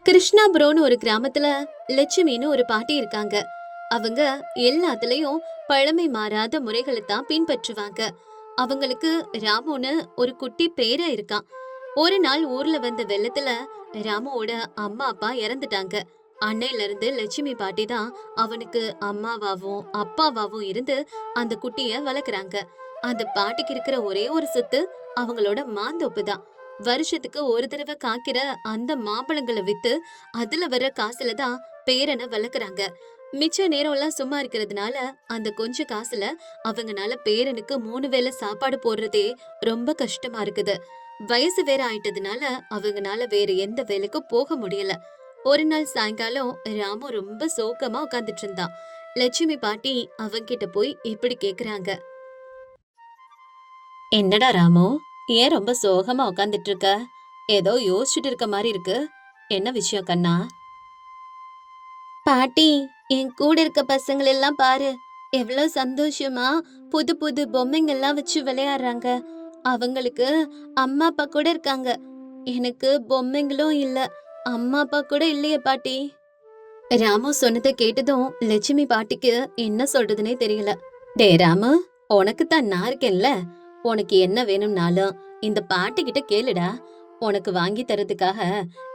கிருஷ்ணாபுரம்னு ஒரு கிராமத்துல லட்சுமின்னு ஒரு பாட்டி இருக்காங்க. அவங்க எல்லாத்துலயும் பழமை மாறாத முறைகளை தான் பின்பற்றுவாங்க. அவங்களுக்கு ராமுன்னு ஒரு குட்டி பேரா இருக்கான். ஒரு நாள் ஊர்ல வந்த வெள்ளத்துல ராமுவோட அம்மா அப்பா இறந்துட்டாங்க. அன்னையில இருந்து லட்சுமி பாட்டி தான் அவனுக்கு அம்மாவாவும் அப்பாவாவும் இருந்து அந்த குட்டிய வளர்க்குறாங்க. அந்த பாட்டிக்கு இருக்கிற ஒரே ஒரு சொத்து அவங்களோட மாந்தோப்பு தான். வருஷத்துக்கு ஒரு தடவை காய்க்கிற அந்த மாம்பழங்களை வித்து அதுல வர்ற காசுல தான் பேரனை வளர்க்குறாங்க. மிச்ச நேரம் எல்லாம் சும்மா இருக்கிறதுனால அந்த கொஞ்ச காசுல அவங்கனால பேரனுக்கு 3 வேளை சாப்பாடு போடுறதே ரொம்ப கஷ்டமா இருக்குது. வயசு வேற ஆயிட்டதுனால அவங்கனால வேற எந்த வேலைக்கும் போக முடியல. ஒரு நாள் சாயங்காலம் ராமு ரொம்ப சோகமா உட்கார்ந்துட்டு இருந்தான். லட்சுமி பாட்டி அவன்கிட்ட போய் இப்படி கேக்குறாங்க. என்னடா ராமு, ஏன் ரொம்ப சோகமா உட்காந்துட்டு இருக்க? ஏதோ யோசிச்சுட்டு இருக்க மாதிரி இருக்கு. என்ன விஷயம் கண்ணா? பாட்டி, என் கூட இருக்க பசங்க எல்லாம் பாரு, எவ்வளவு சந்தோஷமா புது புது பொம்மைங்க எல்லாம் வச்சு விளையாடுறாங்க. அவங்களுக்கு அம்மா அப்பா கூட இருக்காங்க. எனக்கு பொம்மைங்களும் இல்ல, அம்மா அப்பா கூட இல்லையே பாட்டி. ராமு சொன்னதை கேட்டதும் லட்சுமி பாட்டிக்கு என்ன சொல்றதுனே தெரியல. டே ராமு, உனக்கு தான் நான் இருக்கேன்ல, உனக்கு என்ன வேணும்னாலும் இந்த பாட்டி கிட்ட கேளுடா. உனக்கு வாங்கி தரதுக்காக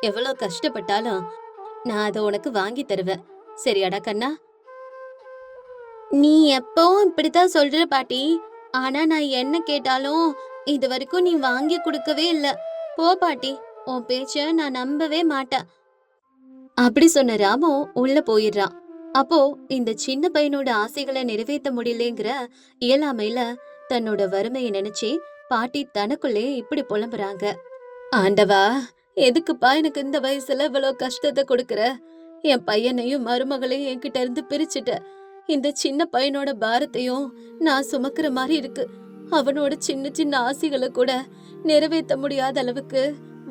எவ்வளவு கஷ்டப்பட்டாலும் நான் அதை உனக்கு வாங்கி தருவேன். சரியாடா கண்ணா? நீ எப்பவும் இப்படித்தான் சொல்ற பாட்டி. ஆனா நான் என்ன கேட்டாலும் இது வரைக்கும் நீ வாங்கி கொடுக்கவே இல்ல. போ பாட்டி, உன் பேச்ச நான் நம்பவே மாட்டேன். அப்படி சொன்ன ராமு உள்ள போயிடுறான். அப்போ இந்த சின்ன பையனோட ஆசைகளை நிறைவேற்ற முடியலங்கிற இயலாமையில தன்னோட வறுமையை நினைச்சு பாட்டி தனக்குள்ளே இப்படி புலம்புறாங்க. ஆண்டவா, எதுக்குப்பா எனக்கு இந்த வயசுல இவ்வளவு கஷ்டத்தை கொடுக்கற? என் பையனையும் மருமகளையும் என்கிட்ட இருந்து பிரிச்சுட்ட. இந்த சின்ன பையனோட பாரத்தையும் நான் சுமக்கிற மாதிரி இருக்கு. அவனோட சின்ன சின்ன ஆசைகளை கூட நிறைவேற்ற முடியாத அளவுக்கு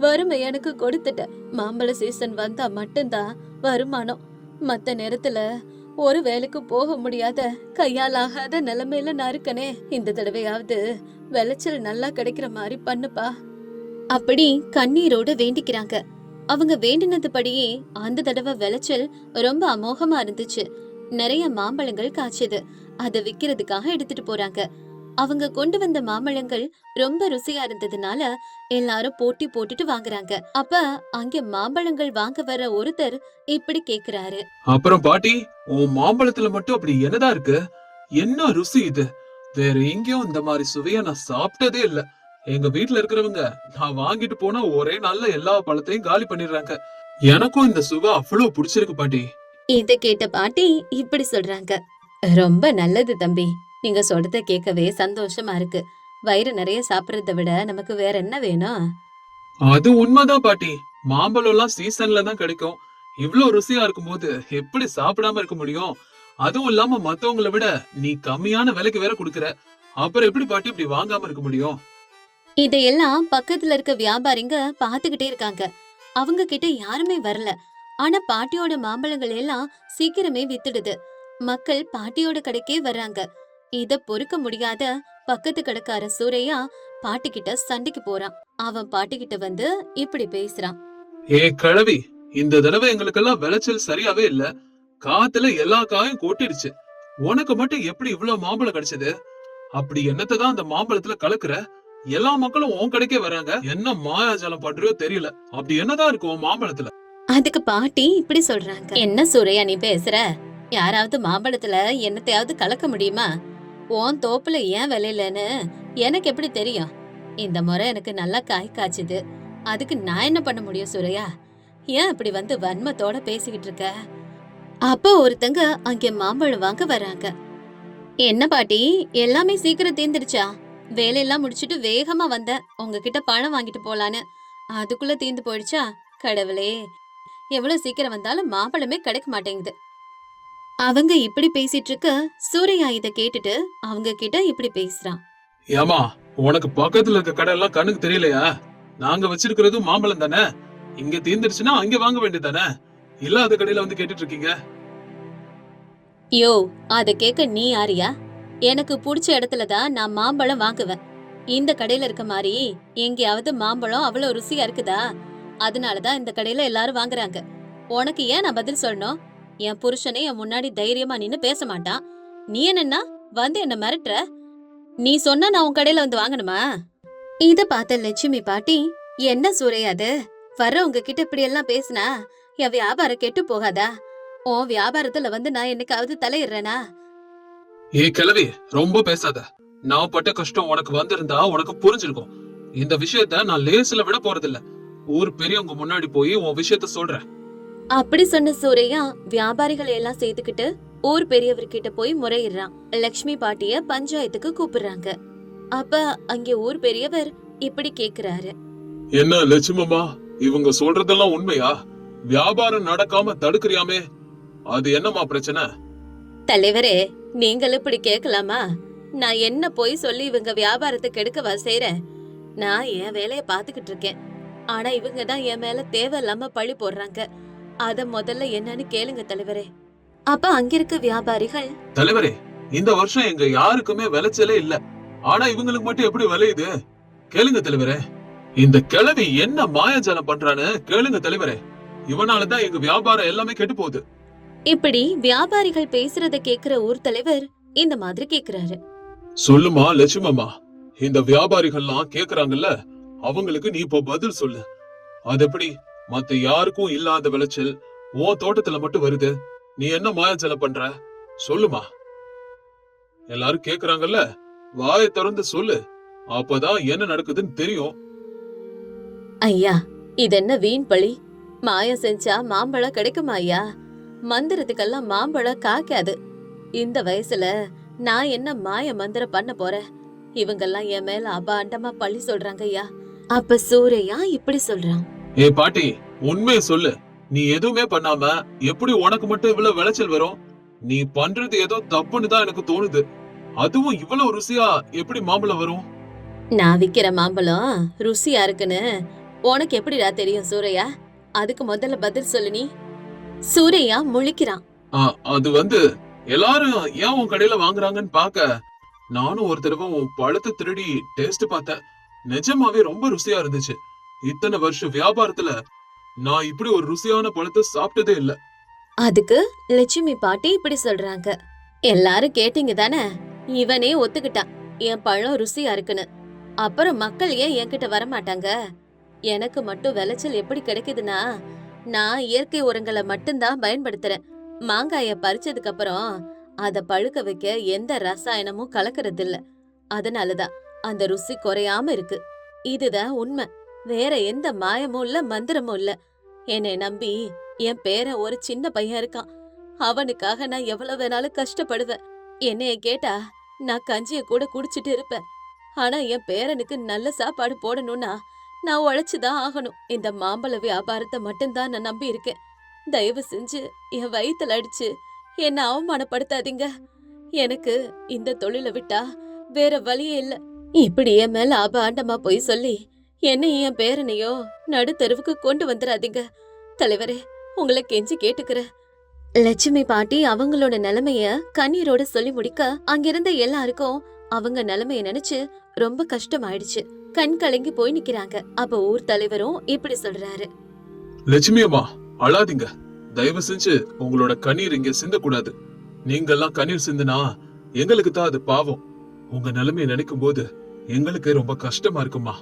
வறுமை எனக்கு கொடுத்துட்ட. மாம்பழ சீசன் வந்தா மட்டும்தான் வருமானம். மத்த நேரத்துல ஒரு வேலைக்கு போக முடியாத கையால் ஆகாத நிலைமையில நான் இருக்கனே. இந்த தடவையாவது விளைச்சல் நல்லா கிடைக்கிற மாதிரி பண்ணுப்பா. அப்படி கண்ணீரோட வேண்டிக்கிறாங்க. அவங்க வேண்டினதுபடியே அந்த தடவை விளைச்சல் ரொம்ப அமோகமா இருந்துச்சு. நிறைய மாம்பழங்கள் காய்ச்சது. அதை விக்கிறதுக்காக எடுத்துட்டு போறாங்க. அவங்க கொண்டு வந்த மாம்பழங்கள் ரொம்ப ருசியா இருந்ததுனால எல்லாரும் போட்டி போட்டுட்டு வாங்குறாங்க. அப்ப அங்க மாம்பழங்கள் வாங்க வர ஒருத்தர் இப்படி கேக்குறாரு. அப்புறம் பாட்டி, உன் மாம்பழத்துல மட்டும் அப்படி என்னதான் இருக்கு? என்ன ருசி இது? வேற எங்கேயும் இந்த மாதிரி சுவையா நான் சாப்பிட்டதே இல்ல. எங்க வீட்டுல இருக்கிறவங்க நான் வாங்கிட்டு போனா ஒரே நாள்ல எல்லா பழத்தையும் காலி பண்ணிடுறாங்க. எனக்கும் இந்த சுவை அவ்வளவு பிடிச்சிருக்கு பாட்டி. இத கேட்ட பாட்டி இப்படி சொல்றாங்க. ரொம்ப நல்லது தம்பி, நீங்க சொல்றத கேட்கவே சந்தோஷமா இருக்கு. வயிறு நிறைய சாப்பிடறத விட நமக்கு வேற என்ன வேணும்? அது உண்மைதான் பாட்டி. மாம்பழம் எல்லாம் சீசன்ல தான் கிடைக்கும். இவ்ளோ ருசியா இருக்கும்போது எப்படி சாப்பிடாம இருக்க முடியும்? அதுவும் இல்லாம மத்தவங்களை விட நீ கம்மியான விலைக்கு வேற குடுக்கற. அப்புறம் எப்படி பாட்டி இப்படி வாங்காம இருக்க முடியும்? இதையெல்லாம் பக்கத்துல இருக்க வியாபாரிங்க பாத்துக்கிட்டே இருக்காங்க. அவங்க கிட்ட யாருமே வரல. ஆனா பாட்டியோட மாம்பழங்கள் எல்லாம் சீக்கிரமே வித்துடுது. மக்கள் பாட்டியோட கடைக்கே வர்றாங்க. இத பொறுக்க முடியாத பக்கத்து கடைக்கார சூரையா பாட்டி கிட்ட சண்டைக்கு போறான். அவன் பாட்டி கிட்ட வந்து இப்படி பேசுறான். ஏ கிழவி, இந்த தடவை எங்களுக்கெல்லாம் விளைச்சல் சரியாவே இல்ல. காத்துல எல்லா காயும் கொட்டிடுச்சு. உனக்கு மட்டும் எப்படி இவ்வளவு மாம்பழம் கிடைச்சது? அப்படி என்னத்தான் அந்த மாம்பழத்துல கலக்குற? எல்லா மக்களும் உன் கடைக்கே வராங்க. என்ன மாயாஜாலம் பண்றியோ தெரியல. அப்படி என்னதான் இருக்கு உன் மாம்பழத்துல? அதுக்கு பாட்டி இப்படி சொல்றாங்க. என்ன சூரையா நீ பேசுற? யாராவது மாம்பழத்துல என்னத்தையாவது கலக்க முடியுமா? உன் தோப்புல ஏன் விளையலன்னு எனக்கு எப்படி தெரியும்? இந்த முறை எனக்கு நல்லா காய் காய்ச்சுது. அதுக்கு நான் என்ன பண்ண முடியும் சூரையா? ஏன் இப்படி வந்து வன்மத்தோட பேசிக்கிட்டு இருக்க? அப்போ ஒருத்தங்க அங்க மாம்பழம் வாங்க வராங்க. என்ன பாட்டி, எல்லாமே சீக்கிரம் தீந்துடுச்சா? வேலையெல்லாம் முடிச்சிட்டு வேகமா வந்தேன் உங்ககிட்ட பழம் வாங்கிட்டு போலான்னு. அதுக்குள்ள தீந்து போயிடுச்சா? கடவுளே, எவ்வளவு சீக்கிரம் வந்தாலும் மாம்பழமே கிடைக்க மாட்டேங்குது. அவங்க இப்படி பேசிட்டு இருக்க சூரையா இத கேட்டுட்டு அவங்க கிட்ட இப்படி பேசுறான். ஏமா, உனக்கு பக்கத்துல இருக்க கடை எல்லாம் கண்ணுக்கு தெரியலையா? நாங்க வச்சிருக்கிறதும் மாம்பழம் தானே. இங்க தீந்துருச்சுன்னா அங்க வாங்க வேண்டியதானே. இல்லாத கடையில வந்து கேட்டுட்டு இருக்கீங்க. யோ, அத கேட்க நீ யாரியா? எனக்கு பிடிச்ச இடத்துலதான் நான் மாம்பழம் வாங்குவேன். இந்த கடையில இருக்க மாதிரி எங்கேயாவது மாம்பழம் அவ்வளவு ருசியா இருக்குதா? அதனாலதான் இந்த கடையில எல்லாரும் வாங்குறாங்க. உனக்கு ஏன் நான் பதில் சொல்லணும்? என் புருஷனே என் முன்னாடி தைரியமா நின்னு பேச மாட்டான். நீ என்னன்னா வந்து என்ன மிரட்டுற? நீ சொன்னா நான் உன் கடையில வந்து வாங்கணுமா? இத பார்த்த லட்சுமி பாட்டி, என்ன சூறையா அது? வர்றவங்க கிட்ட இப்படி எல்லாம் பேசினா என் வியாபாரம் கெட்டு போகாதா? உன் வியாபாரத்துல வந்து நான் என்னைக்காவது தலையிடுறேனா? ஏ கிழவி, ரொம்ப பேசாத. நான் பட்ட கஷ்டம் உனக்கு வந்திருந்தா உனக்கு புரிஞ்சிருக்கும். இந்த விஷயத்த நான் லேசுல விட போறதில்ல. ஊர் பெரியவங்க முன்னாடி போய் உன் விஷயத்த சொல்றேன். அப்படி சொன்ன சூரையா வியாபாரிகளை எல்லாம் சேர்த்துக்கிட்டு ஊர் பெரியவர்கிட்ட போய் முறையிடுறான். லக்ஷ்மி பாட்டிய பஞ்சாயத்துக்கு கூப்பிடுறாங்க. அப்ப அங்கே ஊர் பெரியவர் இப்படி கேக்குறாரு. என்ன லட்சுமம்மா, இவங்க சொல்றதெல்லாம் உண்மையா? வியாபாரம் நடக்காம தடுக்கறியாமே, அது என்னமா பிரச்சனை? தலைவரே, நீங்கள் இப்படி கேட்கலாமா? நான் என்ன போய் சொல்லி இவங்க வியாபாரத்தை கெடுக்கவா செய்றேன்? நான் என் வேலைய பாத்துக்கிட்டு இருக்கேன். ஆனா இவங்க தான் என் மேல தேவையில்லாம பழி போடுறாங்க. அத முதல்ல என்னன்னு கேளுங்க தலைவரே. அப்ப அங்க இருக்க வியாபாரிகள், தலைவரே, இந்த வருஷம் எங்க யாருக்குமே விளைச்சலே இல்ல. ஆனா இவங்களுக்கு மட்டும் எப்படி விளையுது? கேளுங்க தலைவரே. இந்த கிழவி என்ன மாயாஜாலம் பண்றான்னு கேளுங்க தலைவரே. இவனாலதான் எங்க வியாபாரம் எல்லாமே கெட்டு போகுது. இப்படி வியாபாரிகள் பேசுறத கேக்குற ஊர் தலைவர் இந்த மாதிரி கேக்குறாரு. சொல்லுமா லட்சுமம்மா, இந்த வியாபாரிகள்லாம் கேக்குறாங்கல்ல, அவங்களுக்கு நீ இப்போ பதில் சொல்லு. அது எப்படி மத்த யாருக்கும் இல்லாத விளைச்சல் உன் தோட்டத்துல மட்டும் வருது? நீ என்ன மாயாஜாலம் பண்ற? சொல்லுமா. எல்லாரும் கேக்குறாங்கல்ல, வாயை திறந்து சொல்லு. அப்பதான் என்ன நடக்குதுன்னு தெரியும். ஐயா, இது என்ன வீண் பழி? மாயம் செஞ்சா மாம்பழம் கிடைக்குமா ஐயா? மந்திரத்துக்கெல்லாம் மாம்பழம் காக்காது. இந்த வயசுல நான் என்ன மாய மந்திரம் பண்ண போறேன்? இவங்கெல்லாம் என் மேல அபாண்டமா பழி சொல்றாங்க ஐயா. அப்ப சூரையா இப்படி சொல்றான். ஏ பாட்டி, உண்மையை சொல்லு. நீ எதுவுமே பண்ணாம எப்படி உனக்கு மட்டும் இவ்வளவு விளைச்சல் வரும்? நீ பண்றது ஏதோ தப்புன்னு தான் எனக்கு தோணுது. அதுவும் இவ்வளவு ருசியா எப்படி மாம்பழம் வரும்? நான் விக்கிற மாம்பழம் ருசியா இருக்குன்னு உனக்கு எப்படிடா தெரியும் சூரையா? அதுக்கு முதல்ல பதில் சொல்லு நீ. சூரையா முழிக்கிறான். அது வந்து எல்லாரும் ஏன் உன் கடையில வாங்குறாங்கன்னு பாக்க நானும் ஒரு தடவை உன் பழத்தை திருடி டேஸ்ட் பார்த்தேன். நிஜமாவே ரொம்ப ருசியா இருந்துச்சு. இத்தனை வருஷம் வியாபாரத்துல நான் இப்படி ஒரு ருசியான பழத்தை சாப்பிட்டதே இல்ல. அதுக்கு லட்சுமி பாட்டி இப்படி சொல்றாங்க. எல்லாரும் கேட்டீங்க தானே? இவனே ஒத்துக்கிட்டான் என் பழம் ருசியா இருக்குன்னு. அப்புறம் மக்கள் ஏன் என்கிட்ட வரமாட்டாங்க? எனக்கு மட்டும் விளைச்சல் எப்படி கிடைக்குதுன்னா, நான் இயற்கை உரங்களை மட்டும்தான் பயன்படுத்துறேன். மாங்காய பறிச்சதுக்கு அப்புறம் அத பழுக்க வைக்க எந்த ரசாயனமும் கலக்கறது இல்ல. அதனாலதான் அந்த ருசி குறையாம இருக்கு. இதுதான் உண்மை. வேற எந்த மாயமும் இல்ல, மந்திரமும் இல்ல. என்னை நம்பி என் பேரன் ஒரு சின்ன பையன் இருக்கான். அவனுக்காக நான் எவ்வளவு வேணாலும் கஷ்டப்படுவேன். என்னைய கேட்டா நான் கஞ்சிய கூட குடிச்சிட்டு இருப்பேன். ஆனா என் பேரனுக்கு நல்ல சாப்பாடு போடணும்னா நான் உழைச்சுதான் ஆகணும். இந்த மாம்பழ வியாபாரத்தை மட்டும்தான் நான் நம்பி இருக்கேன். தயவு செஞ்சு என் வயித்துல அடிச்சு என்ன அவமானப்படுத்தாதீங்க. எனக்கு இந்த தொழிலை விட்டா வேற வழியே இல்ல. இப்படி என் மேல அபாண்டமா போய் சொல்லி என்னையும் என் பேரனையோ நடுத்தெருவுக்கு கொண்டு வந்துடாதீங்க தலைவரே. உங்களை கெஞ்சி கேட்டுக்கிறேன். லட்சுமி பாட்டி அவங்களோட நிலைமைய கண்ணீரோட சொல்லி முடிக்க அங்கிருந்த எல்லாருக்கும் அவங்க நிலைமைய நினைச்சு ரொம்ப கஷ்டமாயிடுச்சு. கண் கலங்கி போய் நிக்கிறாங்க. அப்ப ஊர் தலைவரும் இப்படி சொல்றாரு. லட்சுமி அம்மா, அழாதீங்க. தயவு செஞ்சு உங்களோட கண்ணீர் இங்க சிந்தக்கூடாது. நீங்க எல்லாம் கண்ணீர் சிந்துனா எங்களுக்கு தான் அது பாவம். உங்க நிலைமையை நினைக்கும் போது எங்களுக்கு ரொம்ப கஷ்டமா இருக்குமா.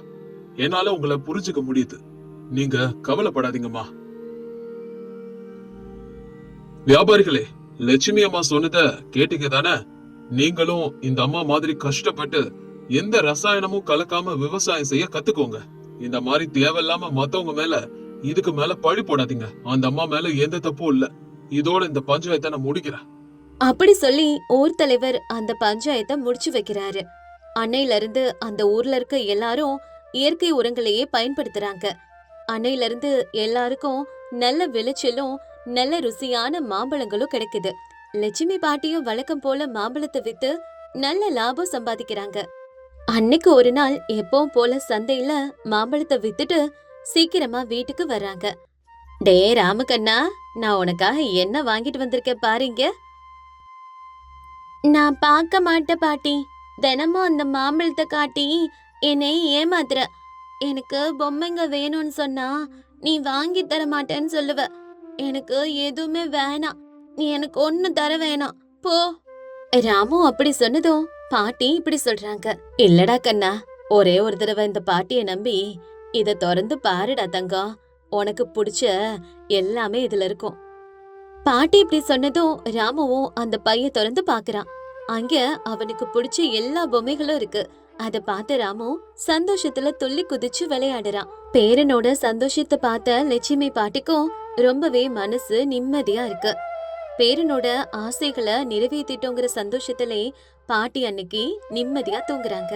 என்னால உங்களை புரிஞ்சுக்க முடியுது. நீங்க கவலைப்படாதீங்கம்மா. வியாபாரிகளே, லட்சுமி அம்மா சொன்னத கேட்டீங்க தானே? நீங்களும் இந்த அம்மா மாதிரி கஷ்டப்பட்டு எந்த ரசாயனமும் கலக்காம விவசாயம் செய்ய கத்துக்கோங்க. இந்த மாதிரி தேவையில்லாம மத்தவங்க மேல இதுக்கு மேல பழி போடாதீங்க. அந்த அம்மா மேல எந்த தப்பும் இல்ல. இதோட இந்த பஞ்சாயத்தை நான் முடிக்கிறேன். அப்படி சொல்லி ஊர் தலைவர் அந்த பஞ்சாயத்தை முடிச்சு வைக்கிறாரு. அன்னையில இருந்து அந்த ஊர்ல இருக்க எல்லாரும் இயற்கை உரங்களையே பயன்படுத்துறாங்க. அன்னையில இருந்து எல்லாருக்கும் நல்ல விளைச்சலும் நல்ல ருசியான மாம்பழங்களும் கிடைக்குது. லட்சுமி பாட்டியும் வழக்கம் போல மாம்பழத்தை வித்து நல்ல லாபம் சம்பாதிக்கிறாங்க. அன்னைக்கு ஒரு நாள் எப்பவும் போல சந்தையில மாம்பழத்தை வித்துட்டு சீக்கிரமா வீட்டுக்கு வர்றாங்க. டே ராமகண்ணா, நான் உனக்காக என்ன வாங்கிட்டு வந்திருக்கேன் பாருங்க. நான் பார்க்க மாட்டேன் பாட்டி. தினமும் அந்த மாம்பழத்தை காட்டி என்னை ஏமாத்துற. எனக்கு பொம்மைங்க வேணும்னு சொன்னா நீ வாங்கி தர மாட்டேன்னு சொல்லுவ. எனக்கு எதுவுமே வேணாம். நீ எனக்கு ஒண்ணும் தர வேணாம். போ. ராமு அப்படி சொன்னதும் பாட்டி இப்படி சொல்றாங்க. இல்லடா கண்ணா, ஒரே ஒரு தடவை இந்த பாட்டிய நம்பி இத திறந்து பாருடா தங்கம். உனக்கு பிடிச்ச எல்லாமே இதுல இருக்கும். பாட்டி இப்படி சொன்னதும் ராமுவும் அந்த பைய திறந்து பாக்குறான். அங்க அவனுக்கு பிடிச்ச எல்லா பொம்மைகளும் இருக்கு. அத பார்த்த ராமு சந்தோஷத்துல துள்ளி குதிச்சு விளையாடுறான். பேரனோட சந்தோஷத்தை பார்த்த லட்சுமி பாட்டிக்கும் ரொம்பவே மனசு நிம்மதியா இருக்கு. பேரனோட ஆசைகளை நிறைவேற்றிட்டோங்கிற சந்தோஷத்திலே பாட்டி அன்னைக்கு நிம்மதியா தூங்குறாங்க.